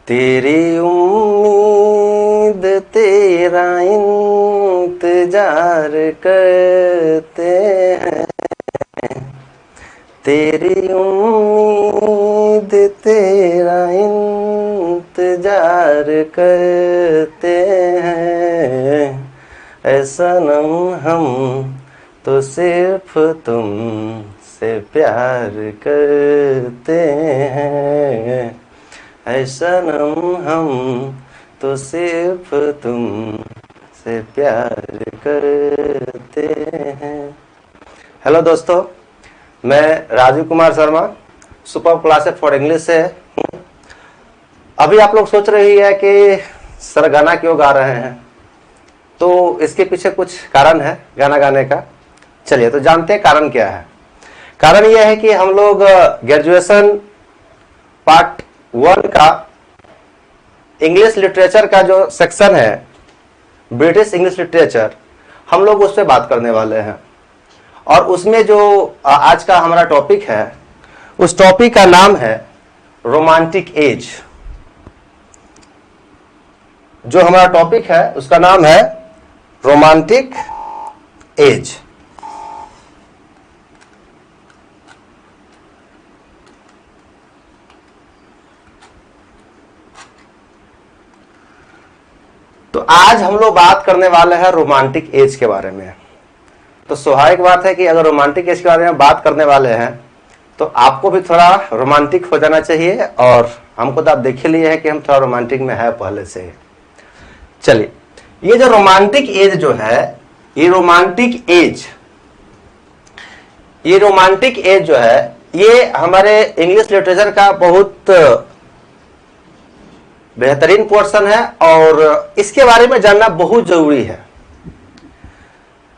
तेरी उम्मीद तेरा इंतजार करते हैं, तेरी उम्मीद तेरा इंतजार करते हैं। ऐ सनम हम तो सिर्फ तुमसे प्यार करते हैं, ऐ सनम हम तो सिर्फ तुमसे प्यार करते हैं। हेलो दोस्तों, मैं Rajeev Kumar Sharma super classes for English से हूँ। अभी आप लोग सोच रही है कि सर गाना क्यों गा रहे हैं, तो इसके पीछे कुछ कारण है गाना गाने का। चलिए तो जानते हैं कारण क्या है। कारण यह है कि हम लोग ग्रेजुएशन पार्ट 1 का इंग्लिश लिटरेचर का जो सेक्शन है, ब्रिटिश इंग्लिश लिटरेचर, हम लोग उस पर बात करने वाले हैं। और उसमें जो आज का हमारा टॉपिक है, उस टॉपिक का नाम है रोमांटिक एज। जो हमारा टॉपिक है उसका नाम है रोमांटिक एज। तो आज हम लोग बात करने वाले हैं रोमांटिक एज के बारे में। तो स्वाभाविक बात है कि अगर रोमांटिक एज के बारे में बात करने वाले हैं तो आपको भी थोड़ा रोमांटिक हो जाना चाहिए, और हमको तो आप देख ही लिए हैं कि हम थोड़ा रोमांटिक में है पहले से। चलिए, ये जो रोमांटिक एज जो है, ये रोमांटिक एज जो है, ये हमारे इंग्लिश लिटरेचर का बहुत बेहतरीन पोर्शन है और इसके बारे में जानना बहुत जरूरी है।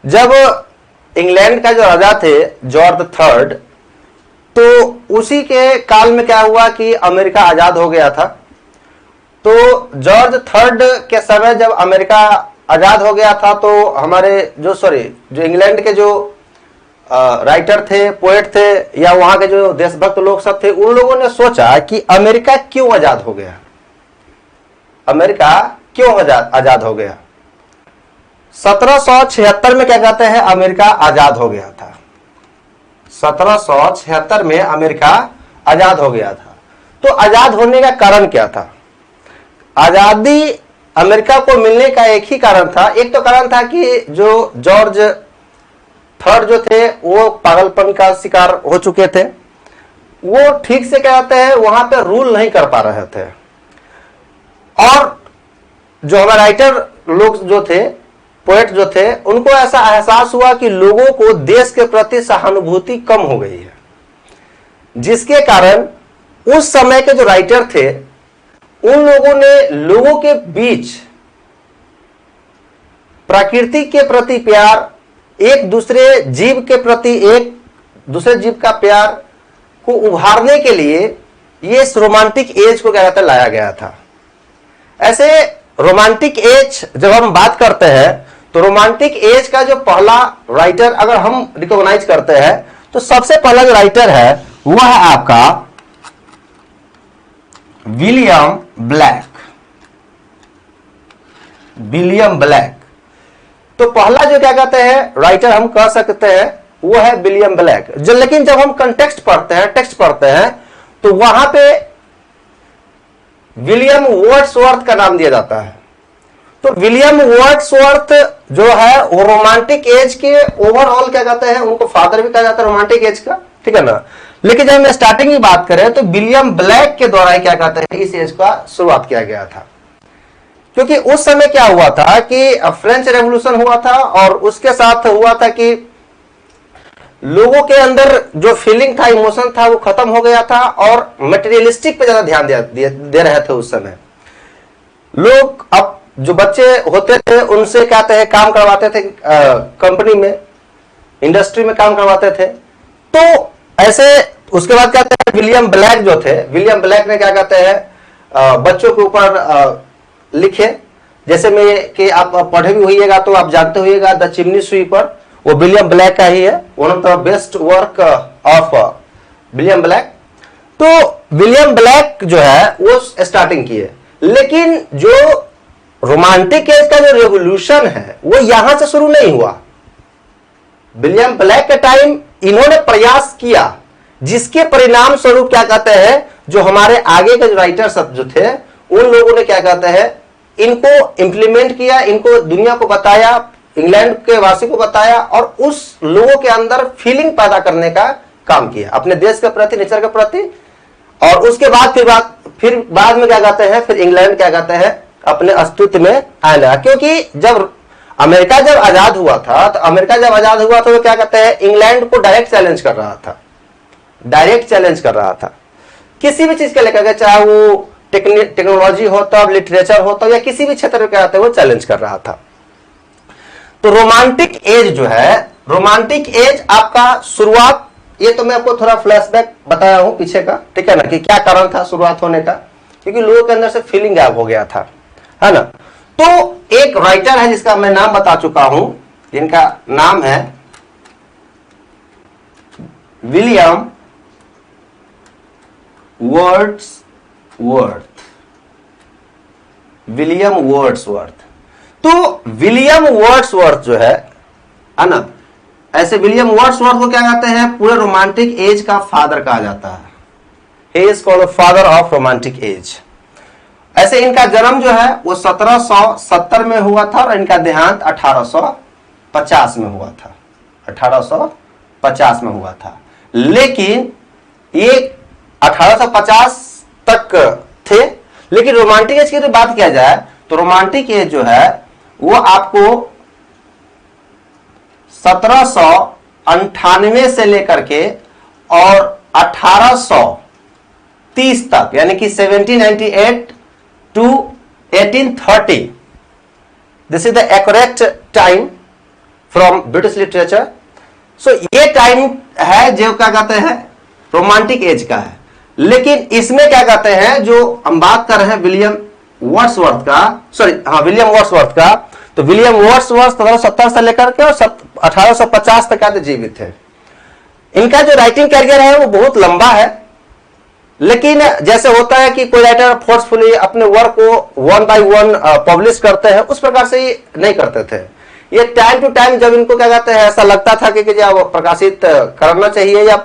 जब इंग्लैंड का जो राजा थे जॉर्ज III, तो उसी के काल में क्या हुआ कि अमेरिका आजाद हो गया था। तो जॉर्ज III के समय जब अमेरिका आजाद हो गया था, तो हमारे जो इंग्लैंड के जो राइटर थे, पोएट थे, या वहां के जो देशभक्त लोग सब थे, उन लोगों ने सोचा कि अमेरिका क्यों आजाद हो गया, अमेरिका क्यों आजाद हो गया। 1776 में क्या कहते हैं, अमेरिका आजाद हो गया था। 1776 में अमेरिका आजाद हो गया था। तो आजाद होने का कारण क्या था? आजादी अमेरिका को मिलने का एक ही कारण था। एक तो कारण था कि जो जॉर्ज III जो थे वो पागलपन का शिकार हो चुके थे। वो ठीक से क्या कहते हैं, वहां पे रूल नहीं कर पा रहे थे। और जो हमारे राइटर लोग जो थे, पोएट जो थे, उनको ऐसा एहसास हुआ कि लोगों को देश के प्रति सहानुभूति कम हो गई है, जिसके कारण उस समय के जो राइटर थे उन लोगों ने लोगों के बीच प्रकृति के प्रति प्यार, एक दूसरे जीव के प्रति एक दूसरे जीव का प्यार को उभारने के लिए ये रोमांटिक एज को क्या कहते हैं, लाया गया था। ऐसे रोमांटिक एज जब हम बात करते हैं, तो रोमांटिक एज का जो पहला राइटर अगर हम रिकॉग्नाइज करते हैं, तो सबसे पहला जो राइटर है वह है आपका विलियम ब्लैक। तो पहला जो क्या कहते हैं राइटर हम कह सकते हैं वो है विलियम ब्लैक। जो लेकिन जब हम टेक्स्ट पढ़ते हैं तो वहां पे विलियम वर्ड्सवर्थ का नाम दिया जाता है। तो विलियम वर्ड्सवर्थ जो है वो रोमांटिक एज के ओवरऑल क्या कहते हैं, उनको फादर भी कहा जाता है रोमांटिक एज का, ठीक है ना। लेकिन जब हम स्टार्टिंग की बात करें तो विलियम ब्लैक के द्वारा क्या कहते हैं इस एज का शुरुआत किया गया था। क्योंकि उस समय क्या हुआ था कि फ्रेंच रेवोल्यूशन हुआ था, और उसके साथ हुआ था कि लोगों के अंदर जो फीलिंग था, इमोशन था, वो खत्म हो गया था और मटेरियलिस्टिक पे ज्यादा ध्यान दे रहे थे। उस समय लोग अब जो बच्चे होते थे उनसे कहते हैं काम करवाते थे, कंपनी में, इंडस्ट्री में काम करवाते थे। तो ऐसे उसके बाद कहते हैं विलियम ब्लैक जो थे, विलियम ब्लैक ने क्या कहते हैं बच्चों के ऊपर लिखे। जैसे में कि आप पढ़े भी होइएगा तो आप जानते होइएगा द चिमनी स्वीपर, वो विलियम ब्लैक का ही है, one of the best work of William black. तो विलियम ब्लैक जो है वो स्टार्टिंग की है, लेकिन जो रोमांटिक एज का जो रेवोल्यूशन है वो यहां से शुरू नहीं हुआ। विलियम ब्लैक के टाइम इन्होंने प्रयास किया, जिसके परिणाम स्वरूप क्या कहते हैं, जो हमारे आगे के राइटर्स जो थे उन लोगों ने क्या कहते हैं, इनको इंप्लीमेंट किया, इनको दुनिया को बताया, इंग्लैंड के वासी को बताया और उस लोगों के अंदर फीलिंग पैदा करने का काम किया अपने देश के प्रति, नेचर के प्रति। और उसके बाद फिर बाद में क्या कहते हैं, फिर इंग्लैंड क्या कहते हैं अपने अस्तित्व में आने लगा। क्योंकि जब अमेरिका जब आजाद हुआ था, तो अमेरिका जब आजाद हुआ था तो क्या कहते हैं, इंग्लैंड को डायरेक्ट चैलेंज कर रहा था, डायरेक्ट चैलेंज कर रहा था किसी भी चीज के लेकर के, चाहे वो टेक्नोलॉजी होता, लिटरेचर होता या किसी भी क्षेत्र में क्या कहते हैं वो चैलेंज कर रहा था। तो रोमांटिक एज जो है, रोमांटिक एज आपका शुरुआत, ये तो मैं आपको थोड़ा फ्लैशबैक बताया हूं पीछे का, ठीक है ना, कि क्या कारण था शुरुआत होने का, क्योंकि लोगों के अंदर से फीलिंग गायब हो गया था, है ना। तो एक राइटर है जिसका मैं नाम बता चुका हूं, जिनका नाम है विलियम वर्ड्सवर्थ, विलियम वर्ड्सवर्थ। तो विलियम वर्ड्सवर्थ जो है ना, ऐसे विलियम वर्ड्सवर्थ को क्या कहते हैं, पूरे रोमांटिक एज का फादर कहा जाता है। He is called father of romantic as. ऐसे इनका जन्म जो है वो 1770 में हुआ था और इनका देहांत 1850 में हुआ था, 1850 में हुआ था। लेकिन ये 1850 तक थे, लेकिन रोमांटिक एज की तो बात किया जाए तो रोमांटिक एज जो है वो आपको 1798 से लेकर के और 1830 तक, यानी कि 1798 to 1830, this is the accurate time from British literature. So ये टाइम है जो क्या कहते हैं रोमांटिक एज का है। लेकिन इसमें क्या कहते हैं, जो हम बात कर रहे हैं विलियम वर्ड्सवर्थ का, विलियम वर्ड्सवर्थ का, तो विलियम वर्ड्सवर्थ 1770 से लेकर के और 1850 तक आते जीवित थे। इनका जो राइटिंग कैरियर है वो बहुत लंबा है, लेकिन जैसे होता है कि कोई राइटर फोर्सफुली अपने वर्क को वन बाय वन पब्लिश करते हैं, उस प्रकार से ये नहीं करते थे। ये टाइम टू टाइम जब इनको क्या कहते हैं ऐसा लगता था कि जब प्रकाशित करना चाहिए, या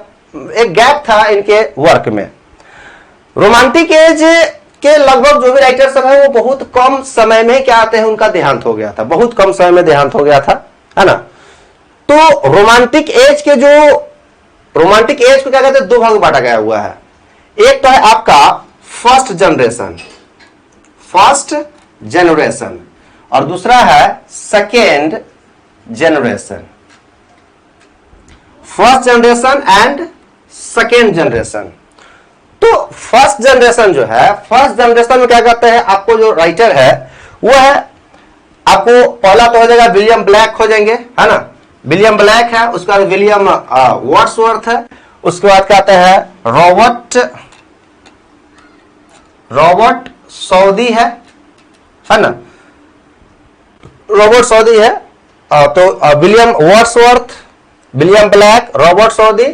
एक गैप था इनके वर्क में। रोमांटिक एज के लगभग जो भी राइटर सब है वो बहुत कम समय में क्या आते हैं उनका देहांत हो गया था, बहुत कम समय में देहांत हो गया था, है ना। तो रोमांटिक एज को क्या कहते हैं दो भाग में बांटा गया हुआ है। एक तो है आपका फर्स्ट जनरेशन और दूसरा है second generation. First generation and second generation. तो फर्स्ट जनरेशन जो है, फर्स्ट जनरेशन में क्या कहते हैं, आपको जो राइटर है वो है, आपको पहला तो हो जाएगा विलियम ब्लैक हो जाएंगे, है ना, विलियम ब्लैक है, उसके बाद विलियम वर्ड्सवर्थ है, उसके बाद कहते हैं रॉबर्ट सऊदी है ना, रॉबर्ट सऊदी है। तो William Wordsworth, William black, Robert Saudi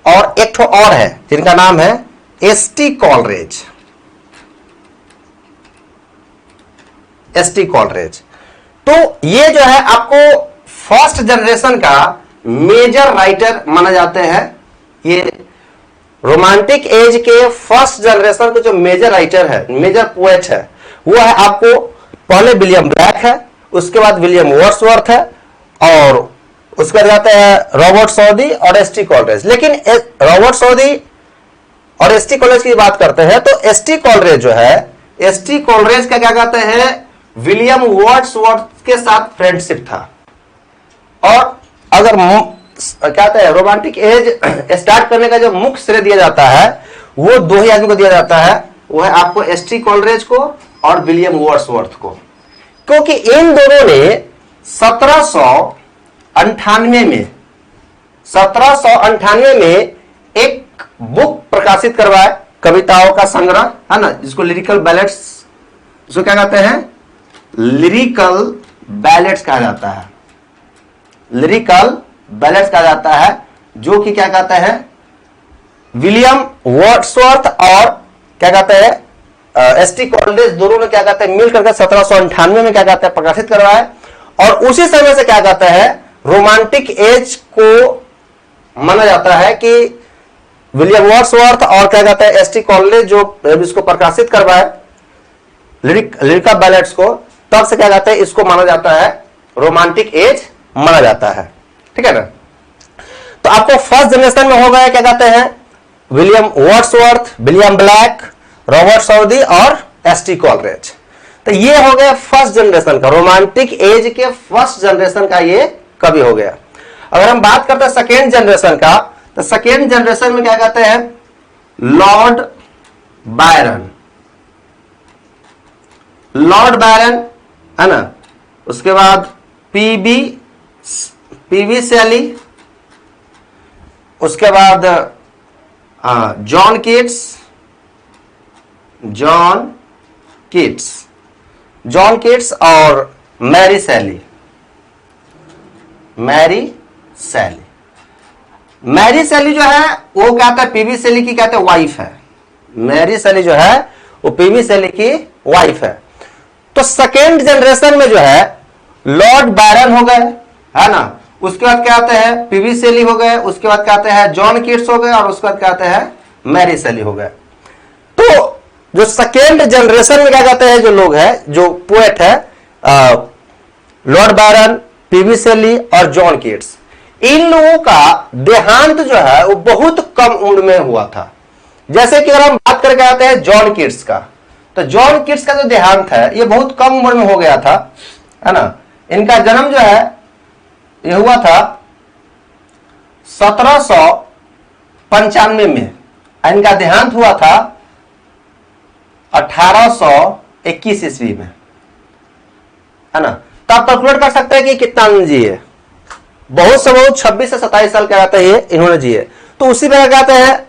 और एक ठो और है जिनका नाम है एसटी कॉलरेज। तो ये जो है आपको फर्स्ट जनरेशन का मेजर राइटर माना जाते हैं। ये रोमांटिक एज के फर्स्ट जनरेशन के जो मेजर राइटर है, मेजर पोएट है, वो है आपको पहले विलियम ब्लैक है, उसके बाद विलियम वर्ड्सवर्थ है और उसके बाद जाते हैं रॉबर्ट सऊदी और एसटी कॉलरेज। लेकिन रॉबर्ट सऊदी और एसटी कॉलरेज की बात करते हैं तो एसटी कॉलरेज जो है, एसटी कॉलरेज का क्या कहते हैं विलियम वर्ड्सवर्थ के साथ फ्रेंडशिप था। और अगर कहते हैं रोमांटिक एज स्टार्ट करने का जो मुख्य श्रेय दिया जाता है वो दो ही आदमी को दिया जाता है, वो है आपको एसटी कॉलरेज को और विलियम वर्ड्सवर्थ को, क्योंकि इन दोनों ने 1798 में एक बुक प्रकाशित करवाया, कविताओं का संग्रह, है ना, जिसको लिरिकल बैलेट्स, जिसको क्या कहते हैं लिरिकल बैलेट्स कहा जाता है, लिरिकल बैलेट्स कहा जाता है, जो कि क्या कहते हैं विलियम वर्ड्सवर्थ और क्या कहते हैं एसटी कॉलेज, दोनों ने क्या कहते हैं मिलकर 1798 में क्या कहते हैं प्रकाशित करवाया। और उसी समय से क्या कहते हैं रोमांटिक एज को माना जाता है कि विलियम वर्ड्सवर्थ और क्या कहते हैं एसटी कॉलेज जो इसको प्रकाशित करवाए लिरिकल बैलेट्स को, तब से क्या कहते हैं इसको माना जाता है रोमांटिक एज माना जाता है। ठीक है ना। तो आपको फर्स्ट जनरेशन में हो गए क्या कहते हैं William Wordsworth, William black, Robert Saudi और एसटी कॉलरेज। तो ये हो गया फर्स्ट जनरेशन का, रोमांटिक एज के फर्स्ट जनरेशन का ये कवि हो गया। अगर हम बात करते हैं सेकेंड जनरेशन का, तो सेकेंड जनरेशन में क्या कहते हैं लॉर्ड बायरन, लॉर्ड बायरन है ना, उसके बाद पीबी शैली, उसके बाद जॉन कीट्स, जॉन कीट्स और मैरी शैली, मैरी शैली जो है वो कहता है पीबी शैली की कहते हैं वाइफ है। मैरी शैली जो है वो पीबी शैली की वाइफ है। तो सेकेंड जनरेशन में जो है लॉर्ड बायरन हो गए है ना, उसके बाद क्या आते हैं पीबी शैली हो गए, उसके बाद क्या आते हैं जॉन कीट्स हो गए और उसके बाद क्या आते हैं मैरी शैली हो गए। तो जो सेकेंड जनरेशन में क्या कहते हैं जो लोग हैं जो पोएट है लॉर्ड बायरन, पीबी शैली और जॉन कीट्स, इन लोगों का देहांत जो है वो बहुत कम उम्र में हुआ था। जैसे कि अगर हम बात करके आते हैं जॉन कीट्स का, तो जॉन कीट्स का जो देहांत है ये बहुत कम उम्र में हो गया था है ना। इनका जन्म जो है ये हुआ था 1795 में, इनका देहांत हुआ था 1821 ईस्वी में है ना। तो आप कैलकुलेट कर सकते हैं कि कितना जिए, बहुत से बहुत 26 से 27 साल क्या कहते हैं इन्होंने जिए। तो उसी में क्या कहते हैं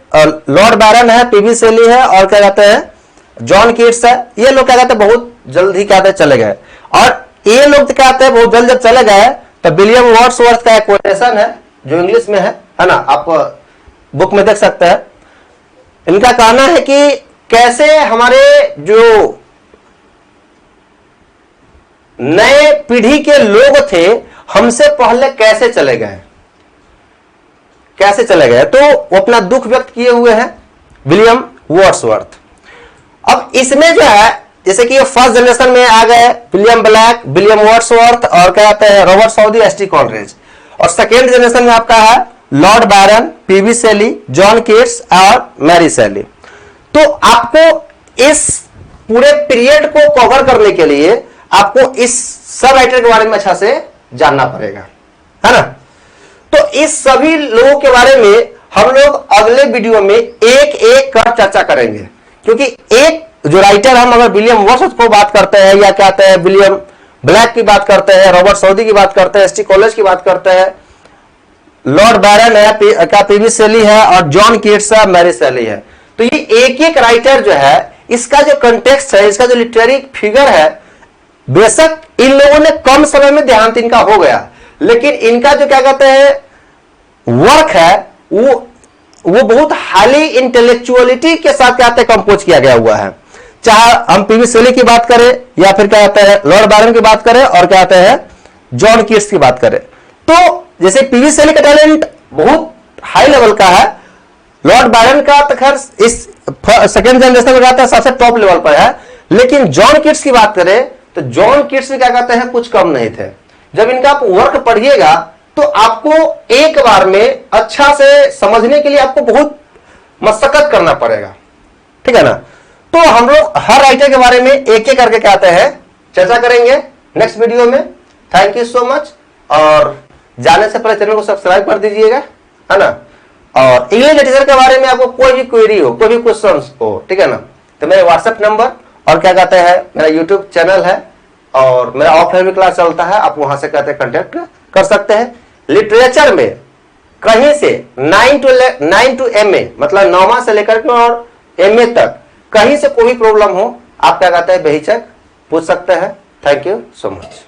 लॉर्ड बायरन है, पीबी शैली है और क्या कहते हैं जॉन कीट्स है। ये लोग क्या कहते हैं बहुत जल्द ही क्या कहते हैं चले गए। और ये लोग क्या कहते हैं बहुत जल्द जब चले गए तो विलियम वर्ड्सवर्थ का एक कोटेशन है जो इंग्लिश में है ना, आप बुक में देख सकते हैं। इनका कहना है कि कैसे हमारे जो नए पीढ़ी के लोग थे हमसे पहले कैसे चले गए, तो वो अपना दुख व्यक्त किए हुए हैं विलियम वर्ड्सवर्थ। अब इसमें जो है जैसे कि ये फर्स्ट जनरेशन में आ गए विलियम ब्लैक, विलियम वर्ड्सवर्थ और क्या कहते हैं रॉबर्ट सऊदी, एसटी कॉलरेज। और सेकेंड जनरेशन में आपका है Lord Byron, PB Shelley, John Keats और मैरी शैली। तो आपको इस पूरे पीरियड को कवर करने के लिए आपको इस सब राइटर के बारे में अच्छा से जानना पड़ेगा है ना। तो इस सभी लोगों के बारे में हम लोग अगले वीडियो में एक एक कर चर्चा करेंगे, क्योंकि एक जो राइटर हम अगर विलियम वर्ड्सवर्थ को बात करते हैं या क्या कहते हैं विलियम ब्लैक की बात करते हैं, रॉबर्ट सऊदी की बात करते हैं, एसटी कॉलेज की बात करते हैं, लॉर्ड बायरन है, क्या पीबी शैली है और जॉन कीट्स है, मैरी शैली है। तो ये एक एक राइटर जो है इसका जो कंटेक्स्ट है, इसका जो लिटरेरी फिगर है, बेशक इन लोगों ने कम समय में देहांत इनका हो गया, लेकिन इनका जो क्या कहते हैं वर्क है वो बहुत हाईली इंटेलेक्चुअलिटी के साथ क्या कहते हैं कंपोज किया गया हुआ है। चाहे हम पीबी शैली की बात करें या फिर क्या कहते हैं लॉर्ड बायरन की बात करें और क्या कहते हैं जॉन कीट्स की बात करें। तो जैसे पीबी शैली का टैलेंट बहुत हाई लेवल का है, लॉर्ड बायरन का तो खैर इस सेकेंड जनरेशन में कहते हैं सबसे टॉप लेवल पर है, लेकिन जॉन कीट्स की बात करें तो जॉन कीट्स भी क्या कहते हैं कुछ कम नहीं थे। जब इनका आप वर्क पढ़िएगा तो आपको एक बार में अच्छा से समझने के लिए आपको बहुत मशक्कत करना पड़ेगा, ठीक है ना। तो हम लोग हर राइटर के बारे में एक एक करके क्या कहते हैं चर्चा करेंगे नेक्स्ट वीडियो में। थैंक यू सो मच, और जाने से पहले चैनल को सब्सक्राइब कर दीजिएगा है ना। और इंग्लिश लिटरेचर के बारे में आपको कोई भी क्वेरी हो, कोई भी क्वेश्चन हो, ठीक है ना, तो मेरे व्हाट्सएप नंबर और क्या कहते हैं मेरा यूट्यूब चैनल है और मेरा ऑफलाइन भी क्लास चलता है, आप वहां से कहते हैं कांटेक्ट कर सकते हैं। लिटरेचर में कहीं से 9 to MA मतलब 9वां से लेकर के और MA तक कहीं से कोई प्रॉब्लम हो आप क्या कहते हैं बेहिचक पूछ सकते हैं। Thank you so much.